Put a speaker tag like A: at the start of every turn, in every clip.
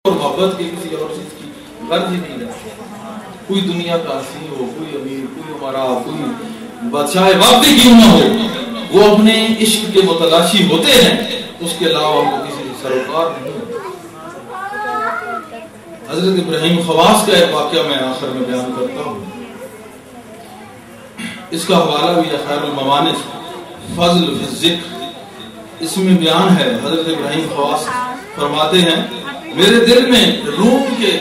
A: اور محبت کی کسی اور چیز کی غرض ہی نہیں رہتی. کوئی دنیا کا حسین ہو, کوئی امیر, کوئی ہمارا, کوئی بادشاہ وقت کیوں نہ ہو, وہ اپنے عشق کے متلاشی ہوتے ہیں, اس کے علاوہ ہم کو کسی سروکار نہیں ہوتا. حضرت ابراہیم خواص کا ایک واقعہ میں آخر میں بیان کرتا ہوں. اس کا حوالہ بھی خیر الموانس فضل فی الذکر, اس میں بیان ہے. حضرت ابراہیم خواص فرماتے ہیں میرے دل میں روم کے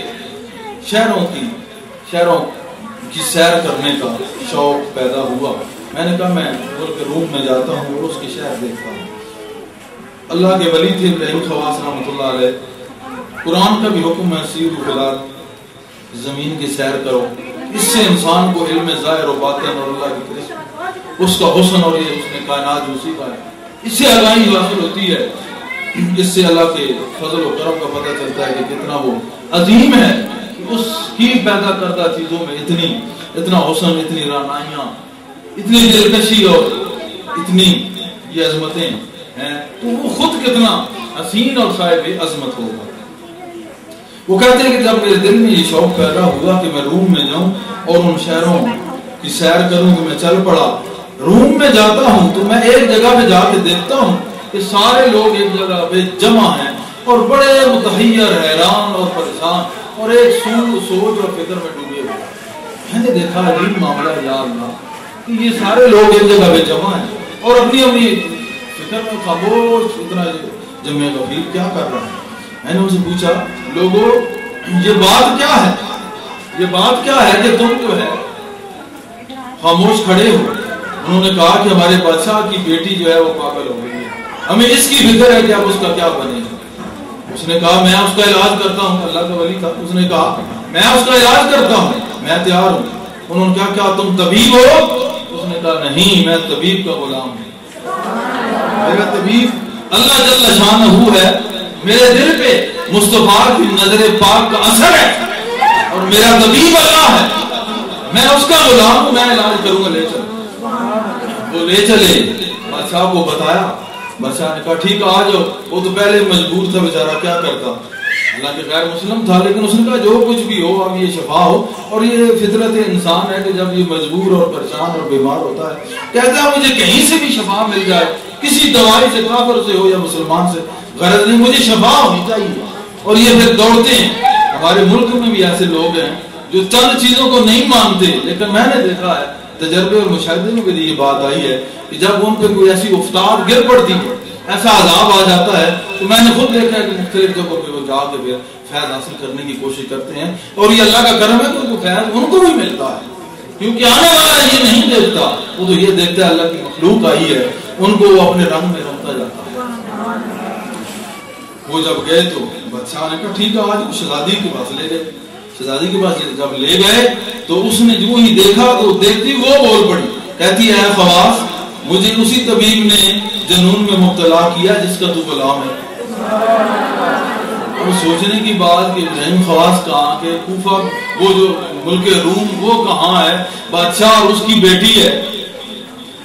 A: شہروں کی سیر کرنے کا شوق پیدا ہوا. میں نے کہا میں ملک روم میں جاتا ہوں اور اس کے شہر دیکھتا ہوں. اللہ کے ولی تھے ابراہیم خواص رحمۃ اللہ علیہ. قرآن کا بھی حکم ہے سیروا فی الارض, زمین کی سیر کرو. اس سے انسان کو علم ظاہر و باطن اور اللہ کی کرشم, اس کا حسن اور یہ اس نے کائنات اسی کا ہے, اس سے آگاہی حاصل ہوتی ہے. اس سے اللہ کے فضل و کرم کا پتہ چلتا ہے کہ کتنا وہ عظیم ہے. اس کی پیدا کردہ چیزوں میں اتنا حسن, اتنی رعنائیاں, اتنی دلکشی اور اتنی یہ عظمتیں ہیں, تو وہ خود کتنا حسین اور صاحب عظمت ہوگا. وہ کہتے ہیں کہ جب میرے دل میں یہ شوق پیدا ہوا کہ میں روم میں جاؤں اور ان شہروں کی سیر کروں, تو میں چل پڑا. روم میں جاتا ہوں تو میں ایک جگہ پہ جا کے دیکھتا ہوں کہ سارے لوگ ایک جگہ پہ جمع ہیں اور بڑے متحیر, حیران اور پریشان اور ایک سوچ اور فکر میں ڈوبے ہوئے. میں نے دیکھا عجیب معاملہ ہے یا اللہ کہ یہ سارے لوگ ایک جگہ پہ جمع ہیں اور اپنی فکر میں خاموش, اتنا جمع غفیر کیا کر رہا ہے. میں نے ان سے پوچھا لوگوں یہ بات کیا ہے, یہ بات کیا ہے کہ تم جو ہے خاموش کھڑے ہو. انہوں نے کہا کہ ہمارے بادشاہ کی بیٹی جو ہے وہ پاگل ہو گئی ہے, ہمیں اس کی فکر ہے کہ اب اس کا کیا بنے. اس نے کہا میں اس کا علاج کرتا ہوں. اللہ کا ولی تھا. اس نے کہا میں اس کا علاج کرتا ہوں, میں تیار ہوں. انہوں نے کہا تم طبیب ہو؟ اس نے کہا نہیں, میں طبیب کا غلام ہوں. میرا طبیب اللہ جل شانہ ہے. میرے دل پہ مصطفیٰ کی نظر پاک کا اثر ہے اور میرا طبیب اللہ ہے. میں اس کا غلام ہوں, میں علاج کروں گا, لے چلو. وہ لے چلے, بادشاہ کو بتایا. بادشاہ نے کہا ٹھیک ہے آ جاؤ. وہ تو پہلے مجبور تھا بیچارہ, کیا کرتا, اللہ کے غیر مسلم تھا, لیکن اس نے کہا جو کچھ بھی ہو اب یہ شفا ہو. اور یہ فطرت انسان ہے کہ جب یہ مجبور اور پریشان اور بیمار ہوتا ہے کہتا ہے مجھے کہیں سے بھی شفا مل جائے, کسی دوائی سے, کافر سے ہو یا مسلمان سے, غرض نہیں, مجھے شفا ہونی چاہیے. اور یہ پھر دوڑتے ہیں. ہمارے ملک میں بھی ایسے لوگ ہیں جو چند چیزوں کو نہیں مانتے, لیکن میں نے دیکھا ہے تجربے اور مشاہدے میں بھی یہ بات آئی ہے کہ جب ان پہ کوئی ایسی افتاد گر پڑتی ہے, ایسا عذاب آ جاتا ہے, تو میں نے خود دیکھا ہے کہ مختلف جگہوں پہ وہ جا کے پھر فیض حاصل کرنے کی کوشش کرتے ہیں. اور یہ اللہ کا کرم ہے کہ ان کو فیض ان کو بھی ملتا ہے, کیونکہ آنے والا یہ نہیں دیکھتا, وہ تو یہ دیکھتا ہے اللہ کی مخلوق آئی ہے, ان کو وہ اپنے رنگ میں رنگتا جاتا ہے. وہ جب گئے تو بادشاہ نے کہا ٹھیک ہے آج شہزادی کے پاس لے گئے. شہزادی کے پاس جب لے گئے تو اس نے جو ہی دیکھا تو دیکھتی وہ بول پڑی, کہتی ہے خواص مجھے اسی طبیب نے جنون میں مبتلا کیا جس کا تو غلام ہے. اور سوچنے کی بات کہ ابراہیم خواص کہاں کے کوفہ, وہ جو ملک روم وہ کہاں ہے, بادشاہ اور اس کی بیٹی ہے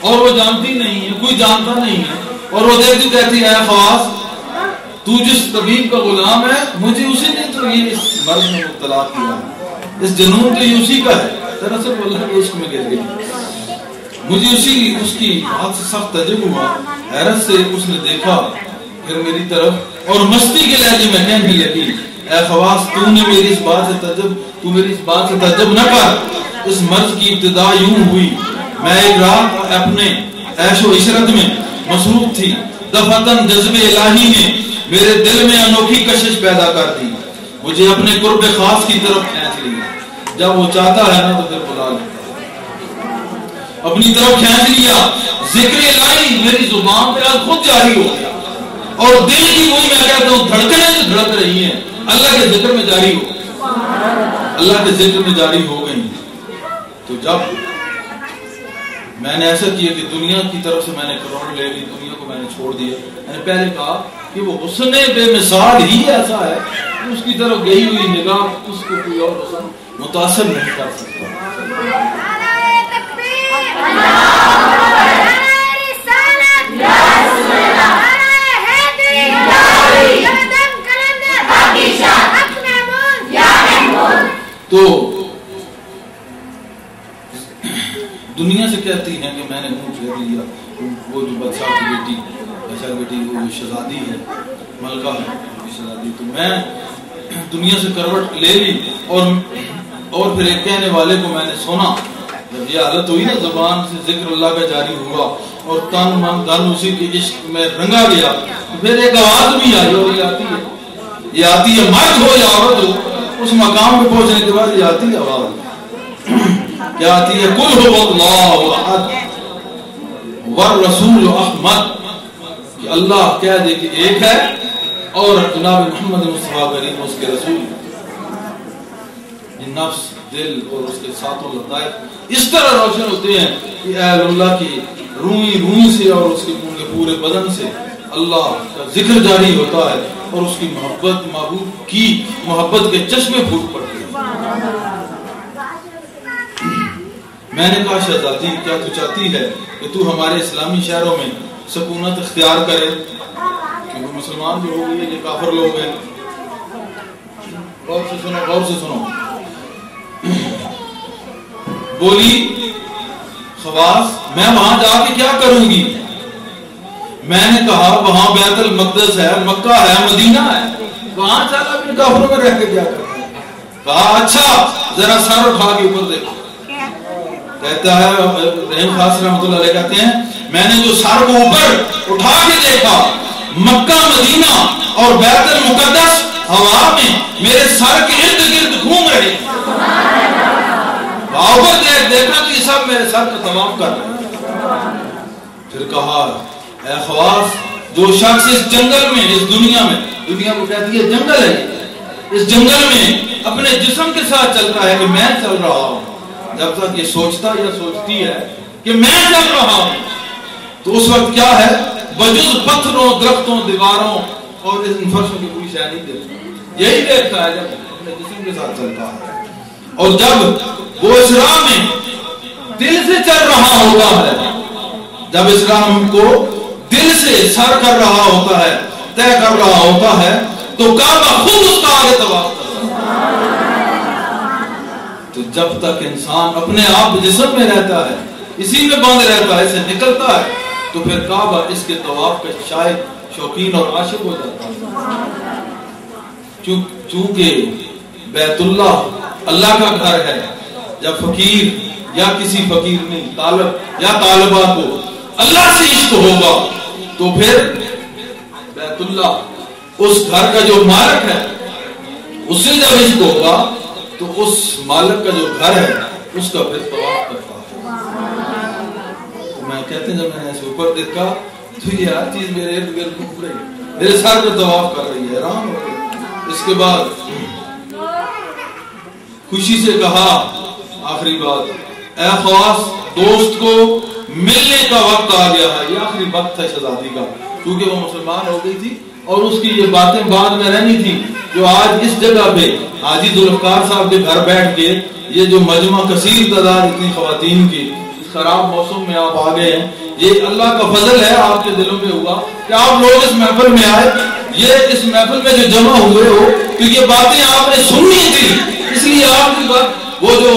A: اور وہ جانتی نہیں ہے, کوئی جانتا نہیں ہے. اور وہ دیکھتی کہتی ہے خواص تو جس طبیب کا غلام ہے مجھے اسی نے تو یہ اس مرض میں مبتلا کیا, اس جنون تو یہ اسی کا ہے. دراصل وہ اللہ کے عشق میں گر گئی. مجھے اس کی بات سے سخت تعجب ہوا, حیرت سے اس نے دیکھا پھر میری طرف اور مستی کے لہجے میں کہنے لگی اے خواص تو میری اس بات سے تعجب نہ کر. اس مرض کی ابتدا یوں ہوئی, میں ایک رات اپنے عیش و عشرت میں مصروف تھی. دفعتاً جذب الہی نے میرے دل میں انوکھی کشش پیدا کر دی, مجھے اپنے قرب خاص کی طرف کھینچ لیا. جب وہ چاہتا ہے نا تو پھر بلا لیتا ہے, اپنی طرف کھینچ لیا. ذکر الہی میری زبان پہ آج خود جاری ہو گیا اور دل کی وہی میں کہتا ہوں دھڑکنیں جو دھڑک رہی ہیں اللہ کے ذکر میں جاری ہو, اللہ کے ذکر میں جاری ہو گئی. تو جب میں نے ایسا کیا کہ دنیا کی طرف سے میں نے کروڑ لے لی, دنیا کو میں نے چھوڑ دیا. میں نے پہلے کہا کہ وہ حسن بے مثال ہی ایسا ہے کہ اس کی طرف گئی ہوئی نگاہ اس کو کوئی اور حسن متاثر نہیں کر سکتا. تو دنیا سے کہتی ہیں کہ میں نے اونٹ لے لیا، وہ جو بادشاہ کی بیٹی وہ شہزادی ہے، ملکہ ہے شہزادی، تو میں دنیا سے کروٹ لے لی اور پھر ایک کہنے والے کو میں نے سنا. جب یہ حالت ہوئی نا، زبان سے ذکر اللہ کا جاری ہوا اور تن من دھن اسی کے عشق میں رنگا گیا، پھر ایک آواز بھی آئی، اور یہ آتی ہے مرد ہو یا عورت ہو، اس مقام پہ پہنچنے کے بعد یہ آتی ہے آواز، کیا آتی ہے؟ قل هو اللہ احد والرسول احمد، کہ اللہ کہہ دے کہ ایک ہے اور جناب محمد مصطفیٰ کریم اس کے رسول. نفس، دل اور اس کے ساتھوں لطائف اس طرح روشن ہوتے ہیں کہ اہل اللہ کی روئی سے اور اس کے پورے بدن سے اللہ کا ذکر جاری ہوتا ہے اور اس کی محبت، محبوب کی محبت کے چشمے پھوٹ پڑتے ہیں. میں نے کہا شہزادی کیا تو چاہتی ہے کہ تو ہمارے اسلامی شہروں میں سکونت اختیار کرے؟ کیونکہ مسلمان جو ہو گئے یہ کافر لوگ ہیں. غور سے سنو. بولی خواص میں وہاں جا کے کیا کروں گی؟ میں نے کہا وہاں بیت المقدس ہے، مکہ ہے، مدینہ ہے، وہاں چلا اپنے کافروں میں رہ کے کیا کروں؟ کہا اچھا ذرا سر اٹھا کے اوپر دیکھو. کہتا ہے رحیم خاص رحمۃ اللہ علیہ کہتے ہیں میں نے جو سر کو اوپر اٹھا کے دیکھا، مکہ، مدینہ اور بیت المقدس ہوا میں میرے سر کے ارد گرد گھوم رہے. دیکھا کہ یہ سب میرے سر کا طواف کر رہے. پھر کہا اے خواص، جو شخص اس جنگل میں، اس دنیا کو کہتی ہے جنگل ہے، اس جنگل میں اپنے جسم کے ساتھ چلتا ہے کہ میں چل رہا ہوں، جب تک یہ سوچتا یا سوچتی ہے کہ میں چل رہا ہوں، تو اس وقت کیا ہے؟ بجز پتھروں، درختوں، دیواروں اور اس فرشوں کی کوئی شے نہیں دیکھتا. یہی دیکھتا ہے جب اپنے جسم کے ساتھ چلتا ہے. اور جب وہ اس راہ میں دل سے چل رہا ہوتا ہے، جب اس راہ کو دل سے سر کر رہا ہوتا ہے، طے کر رہا ہوتا ہے، تو کعبہ خود اس کا آگے طواف کرتا ہے. تو جب تک انسان اپنے آپ جسم میں رہتا ہے، اسی میں بند رہتا ہے، اسے نکلتا ہے، تو پھر کعبہ اس کے طواف کا شاید شوقین اور عاشق ہو جاتا ہے. چونکہ بیت اللہ اللہ کا گھر ہے. جب فقیر یا کسی فقیر نہیں، طالب یا طالبہ کو اللہ سے عشق ہوگا، تو پھر بیت اللہ اس گھر کا جو مالک ہے اس سے جب عشق ہوگا تو اس مالک کا جو گھر ہے اس کا پھر طواف کرتا ہے. تو میں کہتے ہیں جب میں نے ایسے اوپر دیکھا تو یہ ہر چیز میرے ارد گرد گھوم رہی ہے، میرے سر پہ طواف کر رہی ہے، حیران ہو گئی. اس کے بعد خوشی سے کہا آخری بات، اے خواص دوست کو ملنے کا وقت آ گیا ہے. یہ آخری وقت ہے شہزادی کا، کیونکہ وہ مسلمان ہو گئی تھی اور اس کی یہ باتیں بعد میں رہنی تھی. جو آج اس جگہ پہ حاجی ذوالفقار صاحب کے گھر بیٹھ کے یہ جو مجمع کثیر تعداد اتنی خواتین کی اس خراب موسم میں آپ آ گئے ہیں، یہ اللہ کا فضل ہے آپ کے دلوں میں ہوا کہ آپ لوگ اس محفل میں آئے. یہ اس محفل میں جو جمع ہوئے ہو تو یہ باتیں آپ نے سننی تھی، اس لیے آپ کی بات وہ جو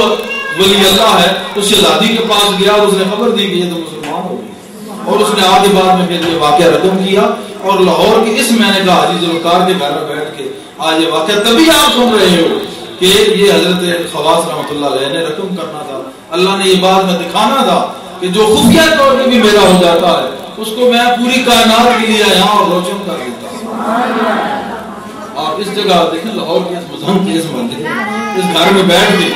A: ولی اللہ ہے اس شہزادی کے پاس گیا اور اس نے خبر دی کہ یہ تو مسلمان ہو گئی، اور اس نے آگے بعد میں پھر یہ واقعہ رقم کیا اور لاہور کے اس میں نے کہا حاجی ذوالفقار کے گھر میں بیٹھ کے آج یہ واقعہ تبھی آپ سن رہے ہو کہ یہ حضرت خواص رحمۃ اللہ علیہ نے رقم کرنا تھا. اللہ نے یہ بات میں دکھانا تھا کہ جو خفیہ طور پہ بھی میرا ہو جاتا ہے اس کو میں پوری کائنات کے لیے یہاں اور روشن کر دیتا ہوں. اور اس جگہ دیکھیں لاہور کے اس مظہم کے اس مندر اس گھر میں بیٹھ کے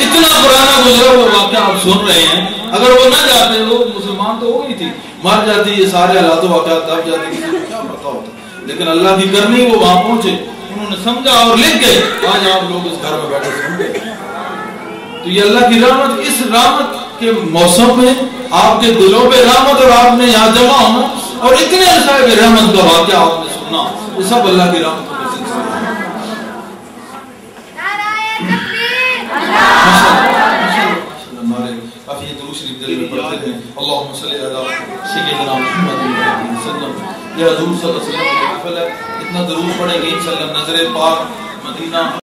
A: اتنا پرانا گزرا ہوا واقعہ آپ سن رہے ہیں. اگر وہ نہ جاتے وہ مسلمان تو ہو گئی تھی، مر جاتی، یہ سارے حالات و واقعات دب جاتے، کسی کو کیا پتا ہوتا. لیکن اللہ کی کرنی وہ وہاں پہنچے، انہوں نے سمجھا اور لکھ گئے. آج آپ لوگ اس گھر میں بیٹھے سن گئے. تو یہ اللہ کی رحمت، اس رحمت کے موسم میں آپ کے دلوں پہ رحمت اور آپ نے یہاں جمع ہونا اور اتنے صاحب رحمت کا واقعہ آپ نے سننا، یہ سب اللہ کی رحمت کا سلسلہ ہے. ہمارے کافی دروس شریف دل میں پڑھتے ہیں. اللہم صلی علی سیدنا محمد صلی اللہ علیہ وسلم. یہ حضور صلی اللہ علیہ وسلم کی محفل ہے، اتنا درود پڑھیں گے انشاءاللہ نظر پاک مدینہ